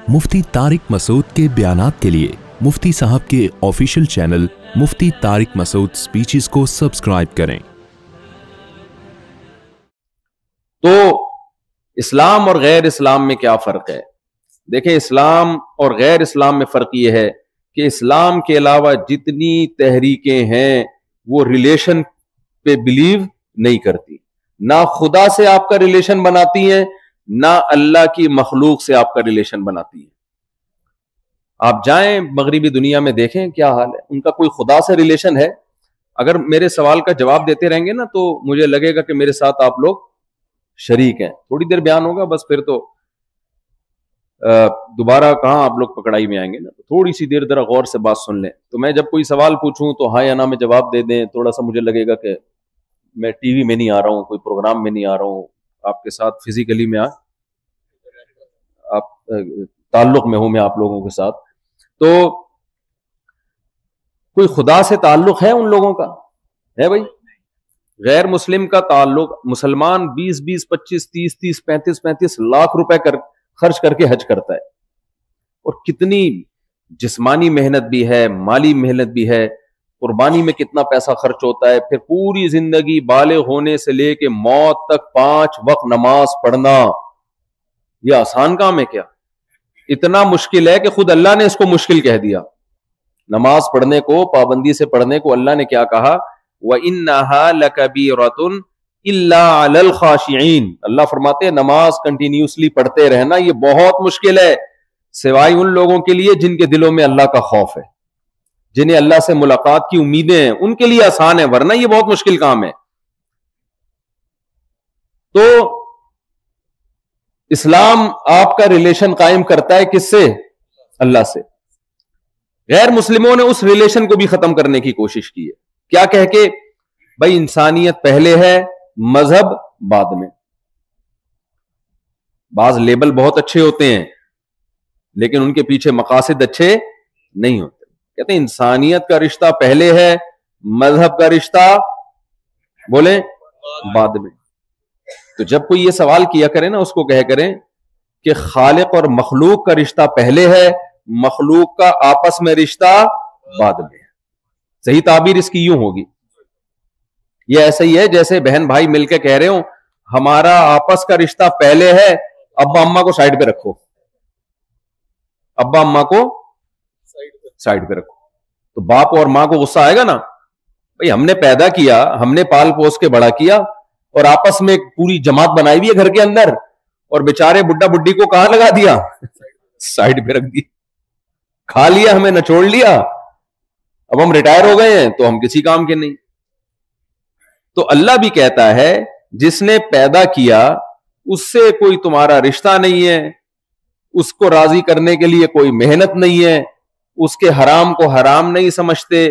मुफ्ती तारिक मसूद के बयानात के लिए मुफ्ती साहब के ऑफिशियल चैनल मुफ्ती तारिक मसूद स्पीचेस को सब्सक्राइब करें। तो इस्लाम और गैर इस्लाम में क्या फर्क है? देखें, इस्लाम और गैर इस्लाम में फर्क यह है कि इस्लाम के अलावा जितनी तहरीकें हैं वो रिलेशन पे बिलीव नहीं करती, ना खुदा से आपका रिलेशन बनाती हैं, ना अल्लाह की मखलूक से आपका रिलेशन बनाती हैं। आप जाएं मगरिबी दुनिया में देखें क्या हाल है, उनका कोई खुदा से रिलेशन है? अगर मेरे सवाल का जवाब देते रहेंगे ना तो मुझे लगेगा कि मेरे साथ आप लोग शरीक हैं। थोड़ी देर बयान होगा बस, फिर तो दोबारा कहां आप लोग पकड़ाई में आएंगे ना। तो थोड़ी सी देर जरा गौर से बात सुन लें। तो मैं जब कोई सवाल पूछूं तो हाँ या ना में जवाब दे दें। थोड़ा सा मुझे लगेगा कि मैं टीवी में नहीं आ रहा हूं, कोई प्रोग्राम में नहीं आ रहा हूं, आपके साथ फिजिकली में आप ताल्लुक में हूं मैं आप लोगों के साथ। तो कोई खुदा से ताल्लुक है उन लोगों का? है भाई? गैर मुस्लिम का ताल्लुक, मुसलमान 20-20, 25, 30-30, 35-35 लाख रुपए खर्च करके हज करता है, और कितनी जिस्मानी मेहनत भी है, माली मेहनत भी है, कुर्बानी में कितना पैसा खर्च होता है। फिर पूरी जिंदगी बालिग होने से लेके मौत तक 5 वक्त नमाज पढ़ना, यह आसान काम है क्या? इतना मुश्किल है कि खुद अल्लाह ने इसको मुश्किल कह दिया। नमाज पढ़ने को, पाबंदी से पढ़ने को अल्लाह ने क्या कहा? व इन्नहा लकबीरतुन इल्ला अलल खाशिईन। अल्लाह फरमाते हैं नमाज कंटिन्यूसली पढ़ते रहना ये बहुत मुश्किल है, सिवाय उन लोगों के लिए जिनके दिलों में अल्लाह का खौफ है, जिन्हें अल्लाह से मुलाकात की उम्मीदें हैं, उनके लिए आसान है, वरना ये बहुत मुश्किल काम है। तो इस्लाम आपका रिलेशन कायम करता है किससे? अल्लाह से। गैर मुस्लिमों ने उस रिलेशन को भी खत्म करने की कोशिश की है। क्या कह के? भाई इंसानियत पहले है, मजहब बाद में। बाज लेबल बहुत अच्छे होते हैं लेकिन उनके पीछे मकासद अच्छे नहीं होते। कहते हैं इंसानियत का रिश्ता पहले है, मजहब का रिश्ता बोले बाद में। तो जब कोई ये सवाल किया करे ना, उसको कह करें कि खालिक और मखलूक का रिश्ता पहले है, मखलूक का आपस में रिश्ता बाद में है। सही ताबीर इसकी यूं होगी, ये ऐसा ही है जैसे बहन भाई मिलकर कह रहे हो हमारा आपस का रिश्ता पहले है, अब्बा अम्मा को साइड पे रखो, अब्बा अम्मा को साइड पे रखो। तो बाप और मां को गुस्सा आएगा ना, भाई हमने पैदा किया, हमने पाल पोस के बड़ा किया, और आपस में एक पूरी जमात बनाई हुई है घर के अंदर, और बेचारे बुड्ढा बुड्ढी को कहां लगा दिया? साइड पे रख दिया, खा लिया, हमें नचोड़ लिया, अब हम रिटायर हो गए हैं तो हम किसी काम के नहीं। तो अल्लाह भी कहता है जिसने पैदा किया उससे कोई तुम्हारा रिश्ता नहीं है, उसको राजी करने के लिए कोई मेहनत नहीं है, उसके हराम को हराम नहीं समझते,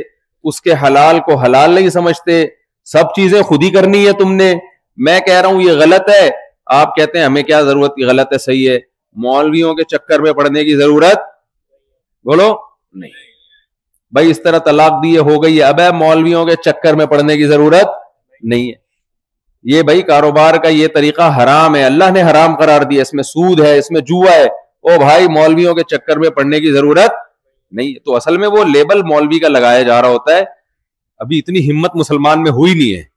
उसके हलाल को हलाल नहीं समझते, सब चीजें खुद ही करनी है तुमने। मैं कह रहा हूं ये गलत है, आप कहते हैं हमें क्या जरूरत की, गलत है, सही है। मौलवियों के चक्कर में पड़ने की जरूरत बोलो नहीं। भाई इस तरह तलाक दिए हो गई है, अब मौलवियों के चक्कर में पड़ने की जरूरत नहीं है। ये भाई कारोबार का ये तरीका हराम है, अल्लाह ने हराम करार दिया, इसमें सूद है, इसमें जुआ है। ओ भाई मौलवियों के चक्कर में पड़ने की जरूरत नहीं है। तो असल में वो लेबल मौलवी का लगाया जा रहा होता है, अभी इतनी हिम्मत मुसलमान में हुई नहीं है,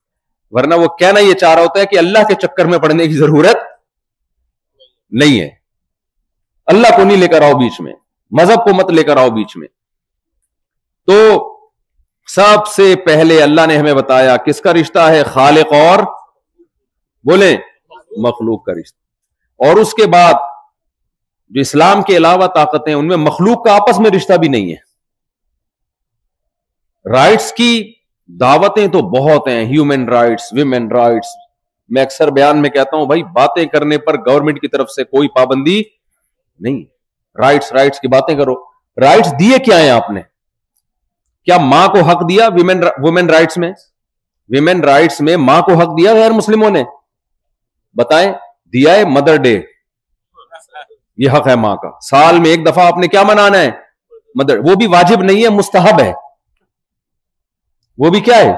वरना वो कहना ये चाह रहा होता है कि अल्लाह के चक्कर में पड़ने की जरूरत नहीं है। अल्लाह को नहीं लेकर आओ बीच में, मजहब को मत लेकर आओ बीच में। तो सबसे पहले अल्लाह ने हमें बताया किसका रिश्ता है? खालिक और बोले मखलूक का रिश्ता। और उसके बाद जो इस्लाम के अलावा ताकतें, उनमें मखलूक का आपस में रिश्ता भी नहीं है। राइट्स की दावतें तो बहुत हैं, ह्यूमन राइट्स, विमेन राइट्स। मैं अक्सर बयान में कहता हूं भाई बातें करने पर गवर्नमेंट की तरफ से कोई पाबंदी नहीं, राइट्स की बातें करो। राइट्स दिए क्या है आपने? क्या मां को हक दिया वुमेन राइट्स में? विमेन राइट्स में मां को हक दिया गैर मुस्लिमों ने? बताएं, दिया है? मदर डे, ये हक है मां का। साल में एक दफा आपने क्या मनाना है? मदर। वो भी वाजिब नहीं है, मुस्तहब है। वो भी क्या है?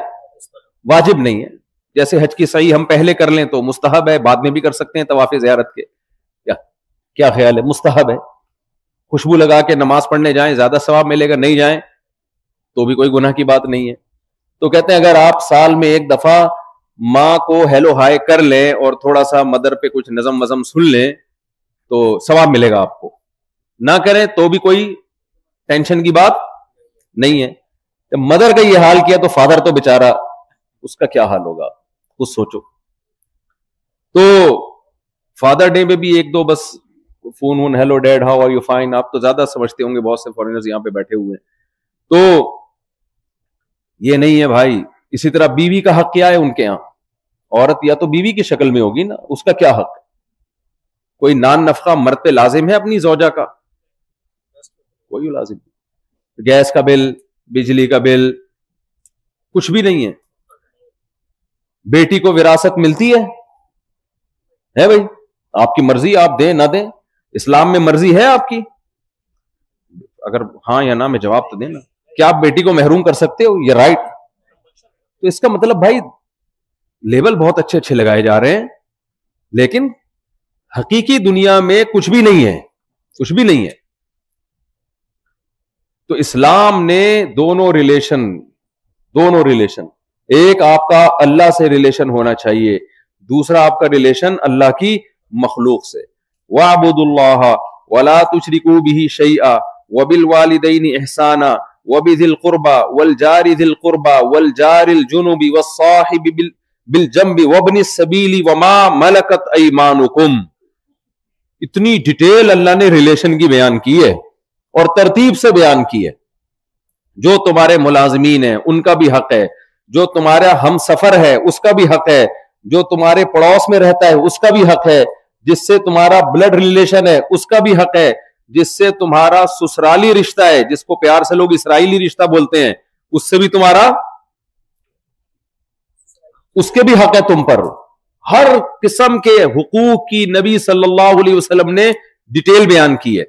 वाजिब नहीं है। जैसे हज की सही हम पहले कर लें तो मुस्तहब है, बाद में भी कर सकते हैं तवाफ़े ज़ियारत के। क्या ख्याल है? मुस्तहब है। خوشبو لگا کے نماز پڑھنے جائیں زیادہ ثواب ملے گا, نہیں جائیں تو بھی کوئی گناہ کی بات نہیں ہے. تو کہتے ہیں اگر آپ سال میں ایک دفعہ ماں کو ہیلو ہائے کر لیں اور تھوڑا سا مدر پہ کچھ نظم وزم سن لیں تو ثواب ملے گا آپ کو, نہ کریں تو بھی کوئی ٹینشن کی بات نہیں ہے. جب مدر کا یہ حال کیا تو فادر تو بیچارہ اس کا کیا حال ہوگا, کچھ سوچو. تو فادر ڈے میں بھی ایک دو بس phone hello dad how are you fine, آپ تو زیادہ سمجھتے ہوں گے, بہت سے فارینرز یہاں پہ بیٹھے ہوئے ہیں. تو یہ نہیں ہے بھائی. اسی طرح بیوی کا حق کیا ہے ان کے ہاں, عورت یا تو بیوی کی شکل میں ہوگی نا, اس کا کیا حق, کوئی نان نفقہ مرد پہ لازم ہے اپنی زوجہ کا, کوئی لازم نہیں. گیس کا بل, بجلی کا بل, کچھ بھی نہیں ہے. بیٹی کو وراثت ملتی ہے بھائی, آپ کی مرضی, آپ دیں نہ دیں, اسلام میں مرضی ہے آپ کی, اگر ہاں یا نہ میں جواب تو دیں نا. کیا آپ بیٹی کو محروم کر سکتے ہو, یہ رائٹ. تو اس کا مطلب بھائی لیبل بہت اچھے اچھے لگائے جا رہے ہیں, لیکن حقیقی دنیا میں کچھ بھی نہیں ہے, کچھ بھی نہیں ہے. تو اسلام نے دونوں ریلیشن, ایک آپ کا اللہ سے ریلیشن ہونا چاہیے, دوسرا آپ کا ریلیشن اللہ کی مخلوق سے. وَاعْبُدُوا اللَّهَ وَلَا تُشْرِكُوا بِهِ شَيْئًا وَبِالْوَالِدَيْنِ إِحْسَانًا وَبِذِي الْقُرْبَى وَالْجَارِ ذِي الْقُرْبَى وَالْجَارِ الْجُنُبِ وَالصَّاحِبِ بِالْجَنبِ وَابْنِ السَّبِيلِ وَمَا مَلَكَتْ أَيْمَانُكُمْ. اتنی ڈیٹیل اللہ نے ریلیشن کی بیان کی ہے اور ترتیب سے بیان کی ہے. جو تمہارے ملازمین ہیں ان کا بھی حق ہے, جو تمہارا ہم سفر ہے اس کا بھی حق ہے, جو تمہارے پڑوس میں رہتا ہے اس کا بھی حق ہے, جس سے تمہارا بلڈ ریلیشن ہے اس کا بھی حق ہے, جس سے تمہارا سسرالی رشتہ ہے, جس کو پیار سے لوگ اسرائیلی رشتہ بولتے ہیں, اس سے بھی تمہارا, اس کے بھی حق ہے تم پر. ہر قسم کے حقوق کی نبی صلی اللہ علیہ وسلم نے ڈیٹیل بیان کی ہے.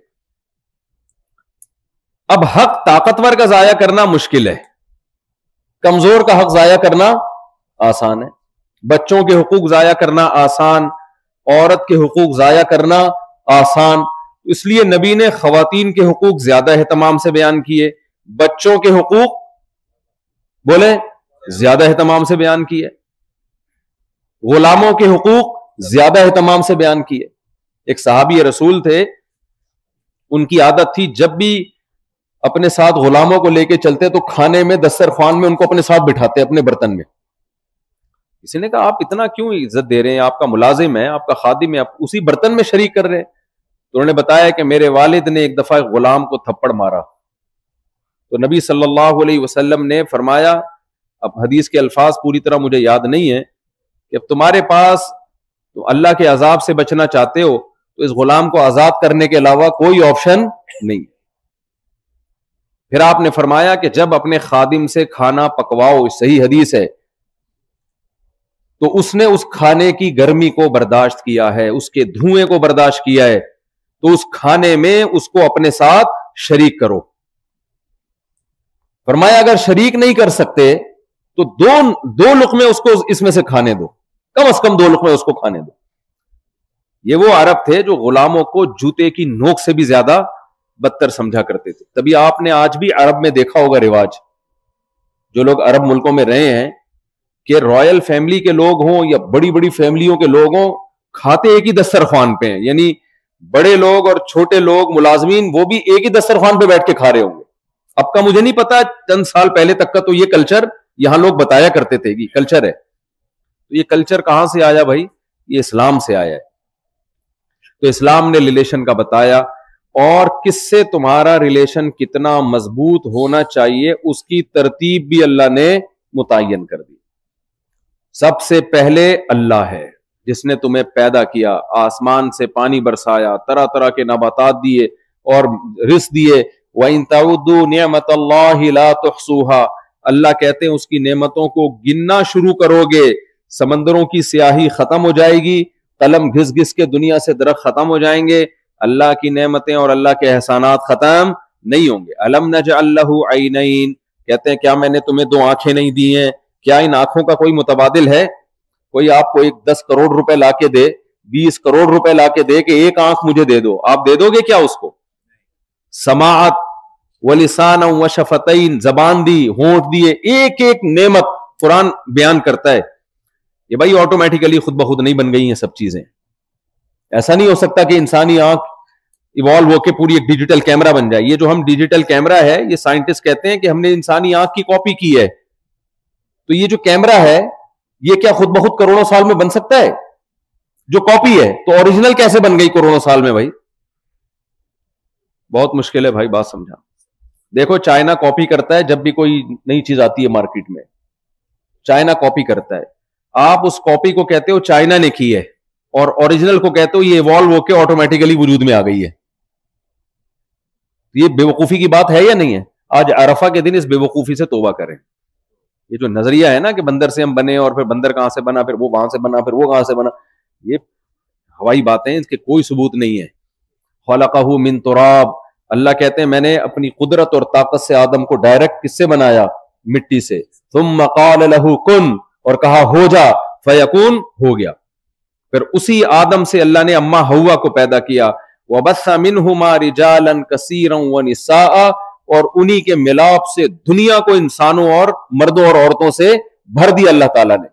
اب حق طاقتور کا ضائع کرنا مشکل ہے, کمزور کا حق ضائع کرنا آسان ہے. بچوں کے حقوق ضائع کرنا آسان, عورت کے حقوق ضائع کرنا آسان. اس لیے نبی نے خواتین کے حقوق زیادہ اہتمام سے بیان کیے, بچوں کے حقوق بولے زیادہ اہتمام سے بیان کیے, غلاموں کے حقوق زیادہ اہتمام سے بیان کیے. ایک صحابی رسول تھے, ان کی عادت تھی جب بھی اپنے ساتھ غلاموں کو لے کے چلتے تو کھانے میں دسترخوان میں ان کو اپنے ساتھ بٹھاتے اپنے برتن میں. کسی نے کہا آپ اتنا کیوں عزت دے رہے ہیں, آپ کا ملازم ہے, آپ کا خادم ہے, آپ اسی برتن میں شریک کر رہے ہیں. تو انہوں نے بتایا کہ میرے والد نے ایک دفعہ غلام کو تھپڑ مارا, تو نبی صلی اللہ علیہ وسلم نے فرمایا, اب حدیث کے الفاظ پوری طرح مجھے یاد نہیں ہے, کہ اب تمہارے پاس تو اللہ کے عذاب سے بچنا چاہتے ہو تو اس غلام کو آزاد کرنے کے علاوہ کوئی آپشن نہیں. پھر آپ نے فرمایا کہ جب اپنے خادم سے کھانا پکواؤ, صحیح حدیث ہے, تو اس نے اس کھانے کی گرمی کو برداشت کیا ہے, اس کے دھوئیں کو برداشت کیا ہے, تو اس کھانے میں اس کو اپنے ساتھ شریک کرو. فرمایا اگر شریک نہیں کر سکتے تو دو لقمے اس کو اس میں سے کھانے دو, کم از کم 2 لقمے اس کو کھانے دو. یہ وہ عرب تھے جو غلاموں کو جوتے کی نوک سے بھی زیادہ بدتر سمجھا کرتے تھے. تبھی آپ نے آج بھی عرب میں دیکھا ہوگا رواج, جو لوگ عرب ملکوں میں رہے ہیں, کہ رائل فیملی کے لوگ ہوں یا بڑی بڑی فیملیوں کے لوگ ہوں, کھاتے ایک ہی دسترخوان پہ ہیں. یعنی بڑے لوگ اور چھوٹے لوگ ملازمین وہ بھی ایک ہی دسترخوان پہ بیٹھ کے کھا رہے ہوں گے. اب کا مجھے نہیں پتا, چند سال پہلے تک کا تو یہ کلچر یہاں لوگ بتایا کرتے تھے کہ کلچر ہے. تو یہ کلچر کہاں سے آیا بھائی؟ یہ اسلام سے آیا ہے. تو اسلام نے ریلیشن کا بتایا, اور کس سے تمہارا ریلیشن کتنا مضبوط ہونا چاہیے اس کی ترتیب بھی اللہ نے متعین کر دی. سب سے پہلے اللہ ہے جس نے تمہیں پیدا کیا, آسمان سے پانی برسایا, طرح طرح کے نباتات دیے اور رزق دیے. وَإِن تَعُدُّوا نِعْمَةَ اللَّهِ لَا تُحْصُوهَا, اللہ کہتے ہیں اس کی نعمتوں کو گننا شروع کرو گے, سمندروں کی سیاہی ختم ہو جائے گی, قلم گھس گھس کے دنیا سے درخت ختم ہو جائیں گے, اللہ کی نعمتیں اور اللہ کے احسانات ختم نہیں ہوں گے. أَلَمْ نَجْعَلْ لَهُ عَيْنَيْنِ, کہتے ہیں کیا میں نے تمہیں 2 آنکھیں نہیں دی ہیں؟ کیا ان آنکھوں کا کوئی متبادل ہے؟ کوئی آپ کو 10 کروڑ روپے لا کے دے, 20 کروڑ روپے لا کے دے کہ ایک آنکھ مجھے دے دو, آپ دے دو گے کیا اس کو؟ समाअत वलिसान व शफतैन, जबान दी, होंठ दिए, एक एक नेमत कुरान बयान करता है। ये भाई ऑटोमेटिकली खुद ब खुद नहीं बन गई हैं सब चीजें। ऐसा नहीं हो सकता कि इंसानी आंख इवॉल्व होकर पूरी एक डिजिटल कैमरा बन जाए। ये जो हम डिजिटल कैमरा है, ये साइंटिस्ट कहते हैं कि हमने इंसानी आंख की कॉपी की है। तो ये जो कैमरा है, ये क्या खुद ब खुद करोड़ों साल में बन सकता है? जो कॉपी है, तो ओरिजिनल कैसे बन गई करोड़ों साल में? भाई बहुत मुश्किल है भाई बात समझा। देखो, चाइना कॉपी करता है जब भी कोई नई चीज आती है मार्केट में, चाइना कॉपी करता है। आप उस कॉपी को कहते हो चाइना ने की है, और ओरिजिनल को कहते हो ये इवॉल्व होकर ऑटोमेटिकली वजूद में आ गई है। ये बेवकूफी की बात है या नहीं है? आज अरफा के दिन इस बेवकूफी से तौबा करें। ये जो नजरिया है ना कि बंदर से हम बने, और फिर बंदर कहां से बना, फिर वो वहां से बना, फिर वो कहां से बना, ये हवाई बातें हैं, इसके कोई सबूत नहीं है। खलक़हु मिन तुराब, अल्लाह कहते हैं मैंने अपनी कुदरत और ताकत से आदम को डायरेक्ट किससे बनाया? मिट्टी से। सुम्मा क़ाल लहू कुन, और कहा हो जा, फयकून, हो गया। फिर उसी आदम से अल्लाह ने अम्मा हव्वा को पैदा किया। वबस्सा मिनहुमा रिजालन कसीरन व निसाअ, और उन्हीं के मिलाप से दुनिया को इंसानों और मर्दों और औरतों से भर दिया अल्लाह ताला ने।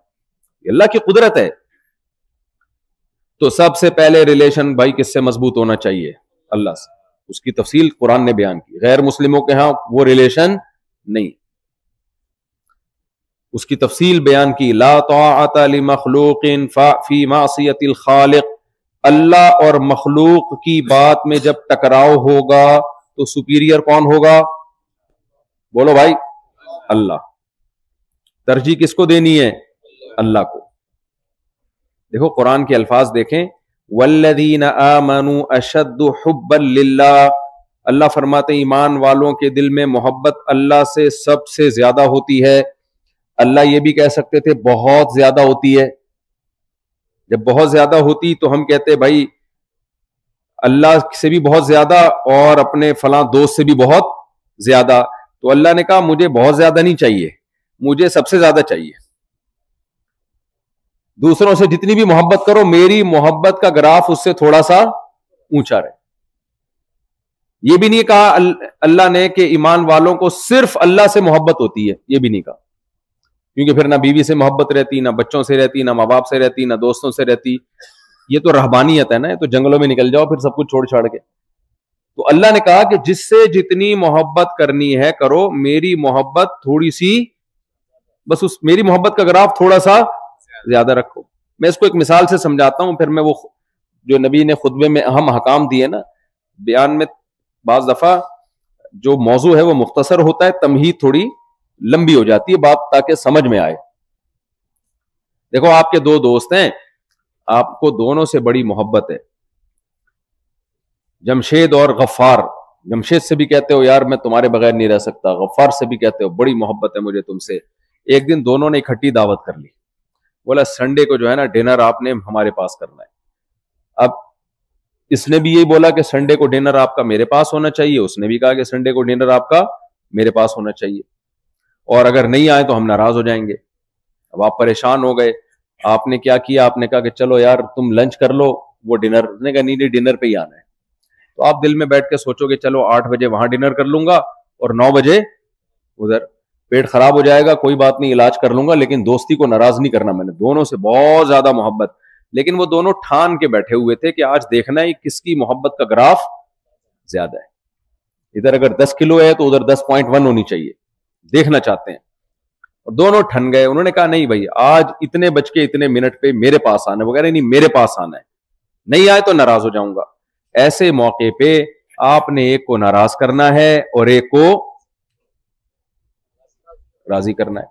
अल्लाह की कुदरत है। तो सबसे पहले रिलेशन भाई किससे मजबूत होना चाहिए? अल्लाह से। उसकी तफसील कुरान ने बयान की। गैर मुस्लिमों के यहां वो रिलेशन नहीं, उसकी तफसील बयान की। ला ताअता लिमखलूकिन फी मासियतिल खालिक, अल्लाह और मखलूक की बात में जब टकराव होगा तो सुपीरियर कौन होगा? बोलो भाई, अल्लाह। तरजीह किसको देनी है? अल्लाह को। देखो कुरान के अल्फाज देखें, वल्लज़ीना आमनू अशद्दु हुब्बन लिल्लाह, अल्लाह फरमाते ईमान वालों के दिल में मोहब्बत अल्लाह से सबसे ज्यादा होती है। अल्लाह ये भी कह सकते थे बहुत ज्यादा होती है। जब बहुत ज्यादा होती तो हम कहते भाई अल्लाह से भी बहुत ज्यादा और अपने फलां दोस्त से भी बहुत ज्यादा। तो अल्लाह ने कहा मुझे बहुत ज्यादा नहीं चाहिए, मुझे सबसे ज्यादा चाहिए। दूसरों से जितनी भी मोहब्बत करो, मेरी मोहब्बत का ग्राफ उससे थोड़ा सा ऊंचा रहे। यह भी नहीं कहा अल्लाह ने कि ईमान वालों को सिर्फ अल्लाह से मोहब्बत होती है, यह भी नहीं कहा, क्योंकि फिर ना बीवी से मोहब्बत रहती, ना बच्चों से रहती, ना माँ बाप से रहती, ना दोस्तों से रहती। ये तो रहबानियत है ना, ये तो जंगलों में निकल जाओ फिर सब कुछ छोड़ छाड़ के। तो अल्लाह ने कहा कि जिससे जितनी मोहब्बत करनी है करो, मेरी मोहब्बत थोड़ी सी, बस उस मेरी मोहब्बत का ग्राफ थोड़ा सा ज्यादा रखो। मैं इसको एक मिसाल से समझाता हूं, फिर मैं वो जो नबी ने खुतबे में अहम हकाम दिए ना, बयान में बाज दफा जो मौजू है वो मुख्तसर होता है, तमहीद थोड़ी लंबी हो जाती है बात, ताकि समझ में आए। देखो आपके दो दोस्त हैं, आपको दोनों से बड़ी मोहब्बत है, जमशेद और गफ्फार। जमशेद से भी कहते हो यार मैं तुम्हारे बगैर नहीं रह सकता, गफ्फार से भी कहते हो बड़ी मोहब्बत है मुझे तुमसे। एक दिन दोनों ने इकट्ठी दावत कर ली, बोला संडे को जो है ना डिनर आपने हमारे पास करना है। अब इसने भी यही बोला कि संडे को डिनर आपका मेरे पास होना चाहिए, उसने भी कहा कि संडे को डिनर आपका मेरे पास होना चाहिए, और अगर नहीं आए तो हम नाराज हो जाएंगे। अब आप परेशान हो गए, आपने क्या किया, आपने कहा कि चलो यार तुम लंच कर लो, वो डिनर, उसने कहा नहीं डिनर पे ही आना है। तो आप दिल में बैठ के सोचोगे चलो 8 बजे वहां डिनर कर लूंगा और 9 बजे उधर। पेट खराब हो जाएगा, कोई बात नहीं, इलाज कर लूंगा, लेकिन दोस्ती को नाराज नहीं करना। मैंने दोनों से बहुत ज्यादा मोहब्बत, लेकिन वो दोनों ठान के बैठे हुए थे कि आज देखना है किसकी मोहब्बत का ग्राफ ज्यादा है। इधर अगर 10 किलो है तो उधर 10.1 होनी चाहिए, देखना चाहते हैं। और दोनों ठन गए, उन्होंने कहा नहीं भाई आज इतने बज के इतने मिनट पे मेरे पास आना है। वो कह रहे नहीं मेरे पास आना है, नहीं आए तो नाराज हो जाऊंगा। ऐसे मौके पे आपने एक को नाराज करना है और एक को राजी करना है।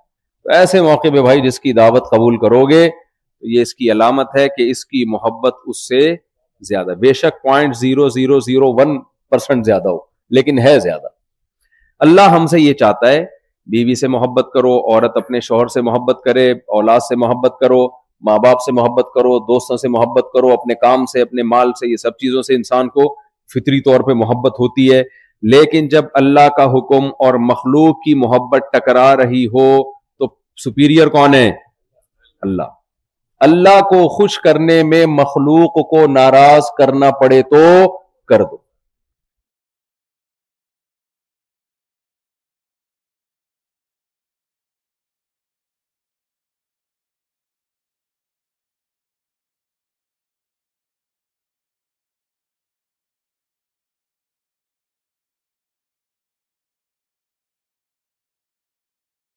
तो ऐसे मौके पे भाई जिसकी दावत कबूल करोगे तो ये इसकी अलामत है कि इसकी मोहब्बत उससे ज्यादा, बेशक 0.0001% ज्यादा हो, लेकिन है ज्यादा। अल्लाह हमसे ये चाहता है बीवी से मोहब्बत करो, औरत अपने शौहर से मोहब्बत करे, औलाद से मोहब्बत करो, माँ बाप से मोहब्बत करो, दोस्तों से मोहब्बत करो, अपने काम से, अपने माल से, ये सब चीजों से इंसान को फितरी तौर पे मोहब्बत होती है। लेकिन जब अल्लाह का हुक्म और मखलूक की मोहब्बत टकरा रही हो तो सुपीरियर कौन है? अल्लाह। अल्लाह को खुश करने में मखलूक को नाराज करना पड़े तो कर दो।